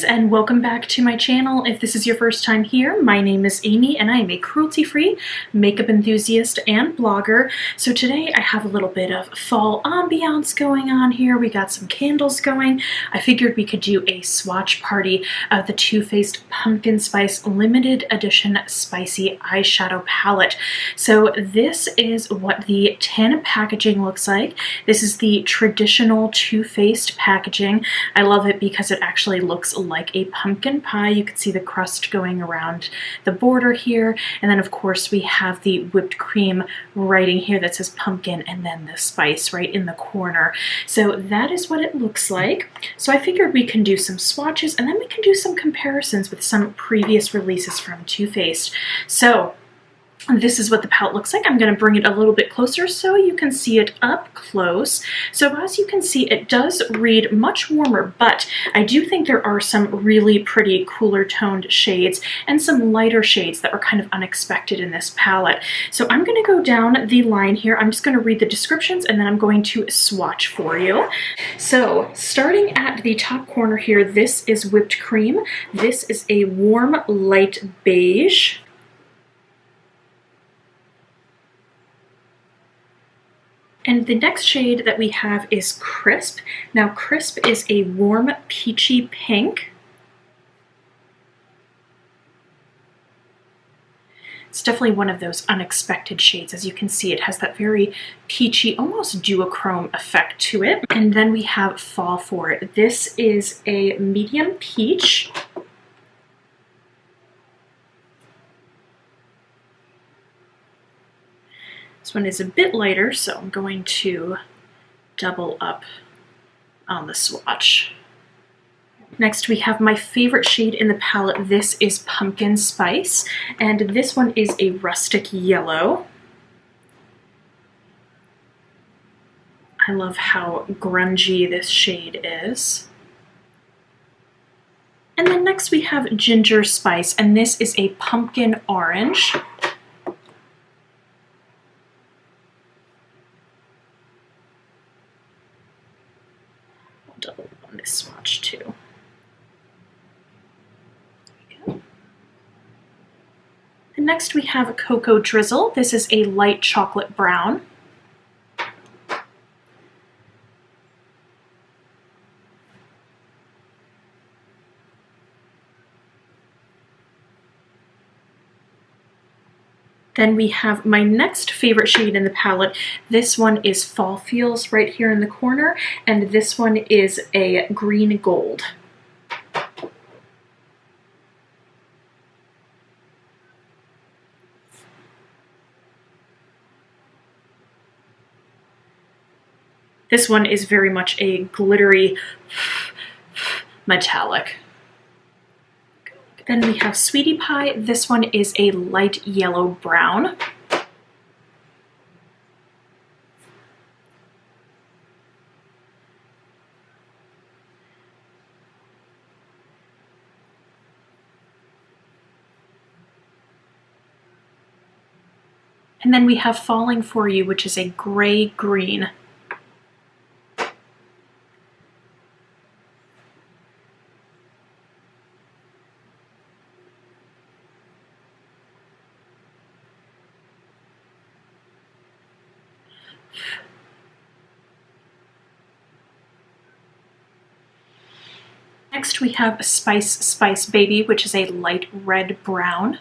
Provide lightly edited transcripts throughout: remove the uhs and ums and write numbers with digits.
and welcome back to my channel. If this is your first time here, my name is Amy and I am a cruelty-free makeup enthusiast and blogger. So today I have a little bit of fall ambiance going on here. We got some candles going. I figured we could do a swatch party of the Too Faced Pumpkin Spice limited edition spicy eyeshadow palette. So this is what the tin packaging looks like. This is the traditional Too Faced packaging. I love it because it actually looks like a pumpkin pie. You can see the crust going around the border here, and then of course we have the whipped cream writing here that says pumpkin and then the spice right in the corner. So that is what it looks like. So I figured we can do some swatches and then we can do some comparisons with some previous releases from Too Faced. So this is what the palette looks like. I'm going to bring it a little bit closer so you can see it up close. So as you can see, it does read much warmer, but I do think there are some really pretty cooler toned shades and some lighter shades that were kind of unexpected in this palette. So I'm going to go down the line here. I'm just going to read the descriptions and then I'm going to swatch for you. So starting at the top corner here, this is whipped cream. This is a warm light beige. And the next shade that we have is Crisp. Now Crisp is a warm peachy pink. It's definitely one of those unexpected shades. As you can see, it has that very peachy, almost duochrome effect to it. And then we have Fall For It. This is a medium peach. This one is a bit lighter, so I'm going to double up on the swatch. Next we have my favorite shade in the palette. This is Pumpkin Spice, and this one is a rustic yellow. I love how grungy this shade is. And then next we have Ginger Spice, and this is a pumpkin orange. Double on this swatch too. And next we have Cocoa Drizzle. This is a light chocolate brown. Then we have my next favorite shade in the palette. This one is Fall Feels right here in the corner, and this one is a green gold. This one is very much a glittery metallic. Then we have Sweetie Pie. This one is a light yellow brown. And then we have Falling For You, which is a gray green. Next we have Spice Spice Baby, which is a light red brown.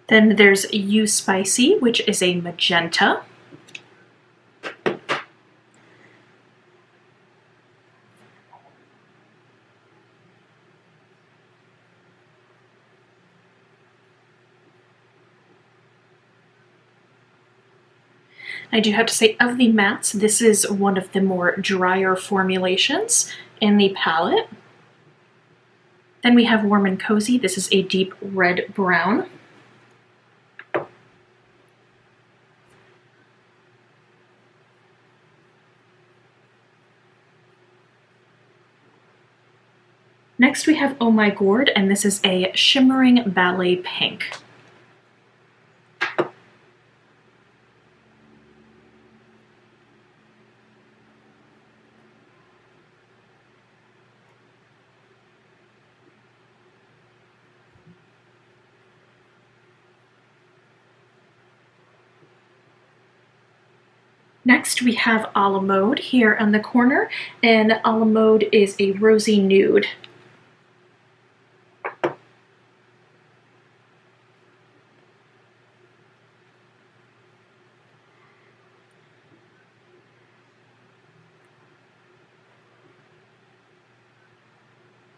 Then there's You Spicy, which is a magenta. I do have to say, of the mattes, this is one of the more drier formulations in the palette. Then we have Warm and Cozy. This is a deep red brown. Next we have Oh My Gourd, and this is a shimmering ballet pink. Next we have A La Mode here on the corner, and A La Mode is a rosy nude.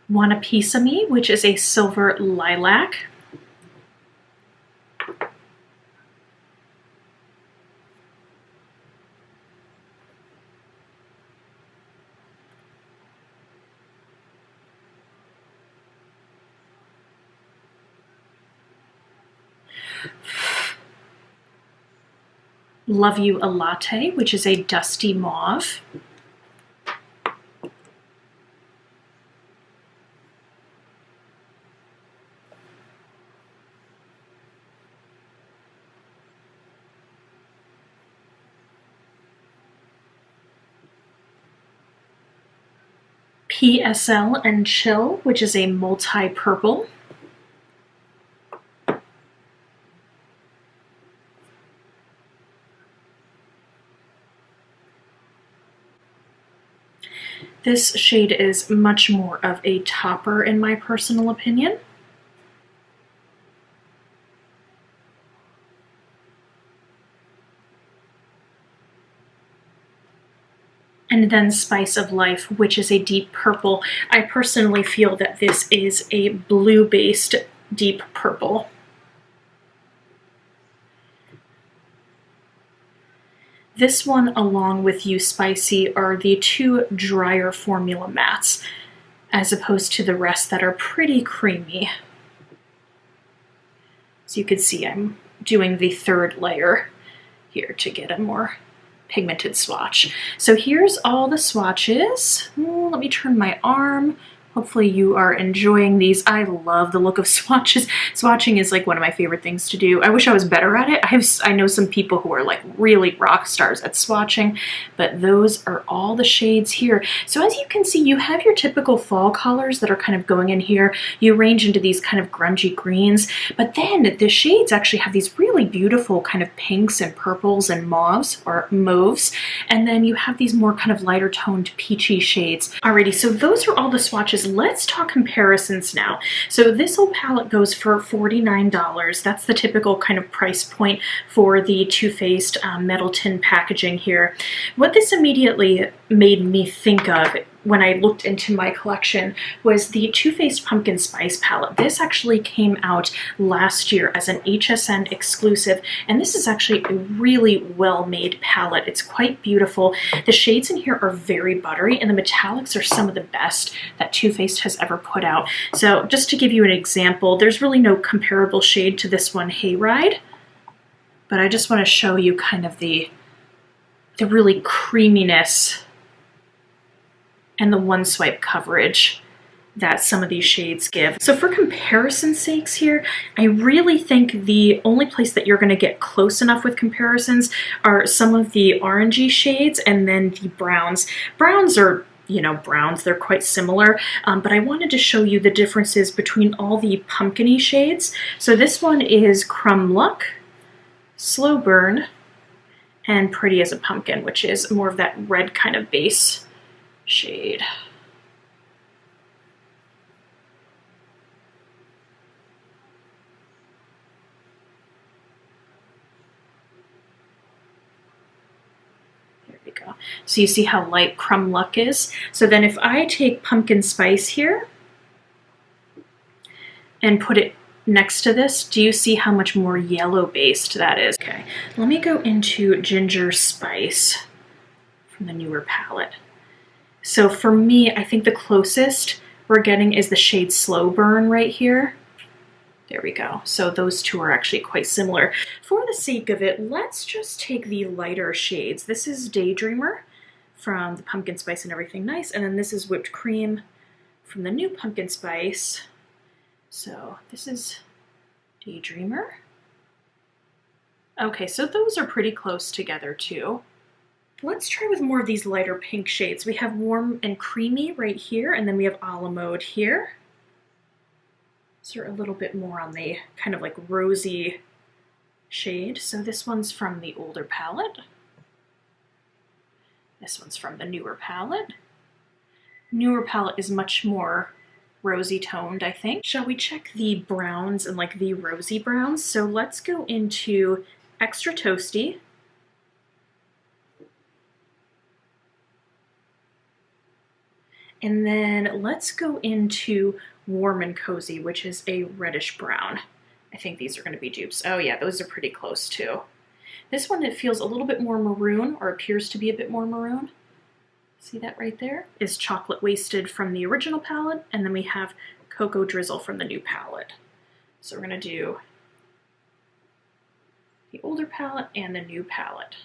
Want a Piece of Me, which is a silver lilac. Love You a Latte, which is a dusty mauve. PSL and Chill, which is a multi-purple. This shade is much more of a topper in my personal opinion. And then Spice of Life, which is a deep purple. I personally feel that this is a blue-based deep purple. This one, along with You Spicy, are the two drier formula mattes, as opposed to the rest that are pretty creamy. So you can see I'm doing the third layer here to get a more pigmented swatch. So here's all the swatches. Let me turn my arm. Hopefully you are enjoying these. I love the look of swatches. Swatching is like one of my favorite things to do. I wish I was better at it. I know some people who are like really rock stars at swatching, but those are all the shades here. So as you can see, you have your typical fall colors that are kind of going in here. You range into these kind of grungy greens, but then the shades actually have these really beautiful kind of pinks and purples and mauves or mauves. And then you have these more kind of lighter toned peachy shades. Alrighty, so those are all the swatches. Let's talk comparisons now. So this whole palette goes for $49. That's the typical kind of price point for the Too Faced metal tin packaging here. What this immediately made me think of when I looked into my collection was the Too Faced Pumpkin Spice palette. This actually came out last year as an HSN exclusive, and this is actually a really well-made palette. It's quite beautiful. The shades in here are very buttery, and the metallics are some of the best that Too Faced has ever put out. So just to give you an example, there's really no comparable shade to this one, Hayride, but I just want to show you kind of the really creaminess and the one swipe coverage that some of these shades give. So for comparison's sakes here, I really think the only place that you're gonna get close enough with comparisons are some of the orangey shades and then the browns. Browns are, you know, browns, they're quite similar, but I wanted to show you the differences between all the pumpkin-y shades. So this one is Crumb Luck, Slow Burn, and Pretty as a Pumpkin, which is more of that red kind of base shade. There we go. So you see how light Crumb Luck is? So then if I take Pumpkin Spice here and put it next to this, do you see how much more yellow based that is? Okay, let me go into Ginger Spice from the newer palette. So for me, I think the closest we're getting is the shade Slow Burn right here. There we go. So those two are actually quite similar. For the sake of it, let's just take the lighter shades. This is Daydreamer from the Pumpkin Spice and Everything Nice, and then this is Whipped Cream from the new pumpkin spice. So this is Daydreamer. Okay, so those are pretty close together too. Let's try with more of these lighter pink shades. We have Warm and Creamy right here, and then we have A La Mode here. These are a little bit more on the kind of like rosy shade. So this one's from the older palette. This one's from the newer palette. Newer palette is much more rosy toned, I think. Shall we check the browns and like the rosy browns? So let's go into Extra Toasty. And then let's go into Warm and Cozy, which is a reddish brown. I think these are going to be dupes. Oh yeah, those are pretty close too. This one, it feels a little bit more maroon, or appears to be a bit more maroon. See that right there? Is Chocolate Wasted from the original palette, and then we have Cocoa Drizzle from the new palette. So we're going to do the older palette and the new palette.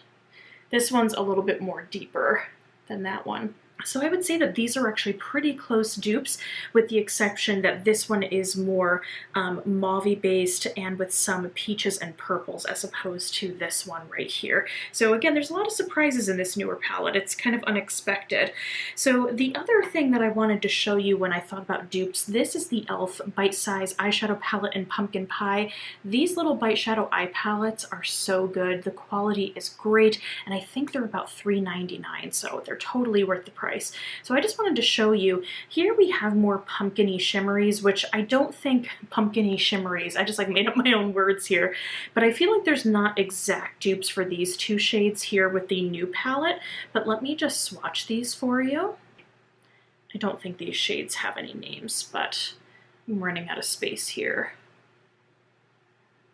This one's a little bit more deeper than that one. So I would say that these are actually pretty close dupes, with the exception that this one is more mauve-y based and with some peaches and purples as opposed to this one right here. So again, there's a lot of surprises in this newer palette. It's kind of unexpected. So the other thing that I wanted to show you when I thought about dupes, this is the e.l.f. Bite Size Eyeshadow Palette in Pumpkin Pie. These little Bite Shadow eye palettes are so good. The quality is great, and I think they're about $3.99, so they're totally worth the price. So I just wanted to show you, here we have more pumpkin-y shimmeries, which I don't think pumpkin-y shimmeries, I just like made up my own words here, but I feel like there's not exact dupes for these two shades here with the new palette, but let me just swatch these for you. I don't think these shades have any names, but I'm running out of space here.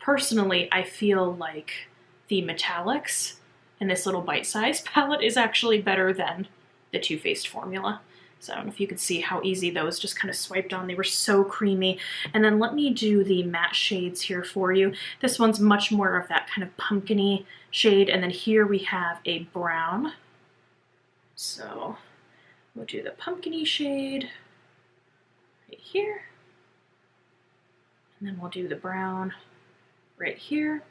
Personally, I feel like the metallics in this little bite-sized palette is actually better than the Too Faced formula. So I don't know if you could see how easy those just kind of swiped on. They were so creamy. And then let me do the matte shades here for you. This one's much more of that kind of pumpkin-y shade. And then here we have a brown. So we'll do the pumpkin-y shade right here. And then we'll do the brown right here,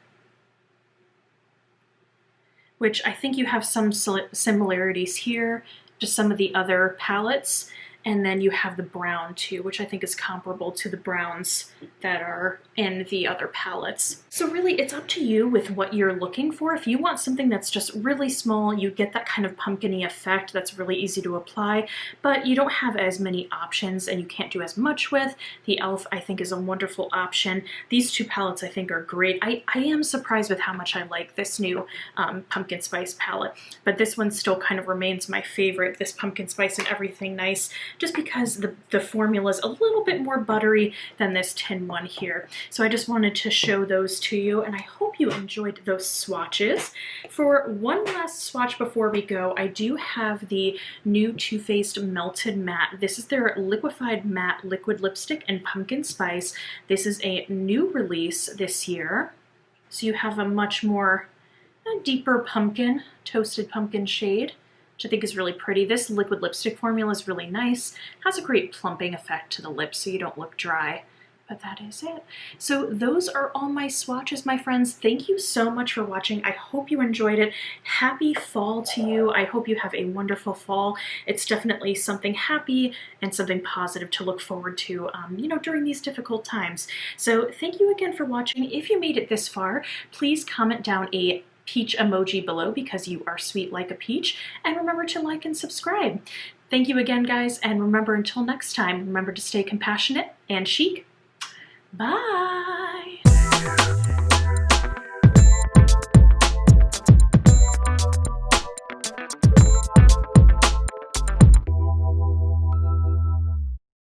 which I think you have some similarities here to some of the other palettes. And then you have the brown too, which I think is comparable to the browns that are in the other palettes. So really it's up to you with what you're looking for. If you want something that's just really small, you get that kind of pumpkin-y effect that's really easy to apply, but you don't have as many options and you can't do as much with. The e.l.f. I think is a wonderful option. These two palettes I think are great. I am surprised with how much I like this new pumpkin spice palette, but this one still kind of remains my favorite, this pumpkin spice and everything nice, just because the formula is a little bit more buttery than this tin one here. So I just wanted to show those to you, and I hope you enjoyed those swatches. For one last swatch before we go, I do have the new Too Faced Melted Matte. This is their liquefied matte liquid lipstick in pumpkin spice. This is a new release this year. So you have a much more deeper pumpkin, toasted pumpkin shade, which I think is really pretty. This liquid lipstick formula is really nice. Has a great plumping effect to the lips so you don't look dry. But that is it. So those are all my swatches, my friends. Thank you so much for watching. I hope you enjoyed it. Happy fall to you. I hope you have a wonderful fall. It's definitely something happy and something positive to look forward to, you know, during these difficult times. So thank you again for watching. If you made it this far, please comment down a peach emoji below because you are sweet like a peach, and remember to like and subscribe. Thank you again, guys, and remember, until next time, remember to stay compassionate and chic. Bye!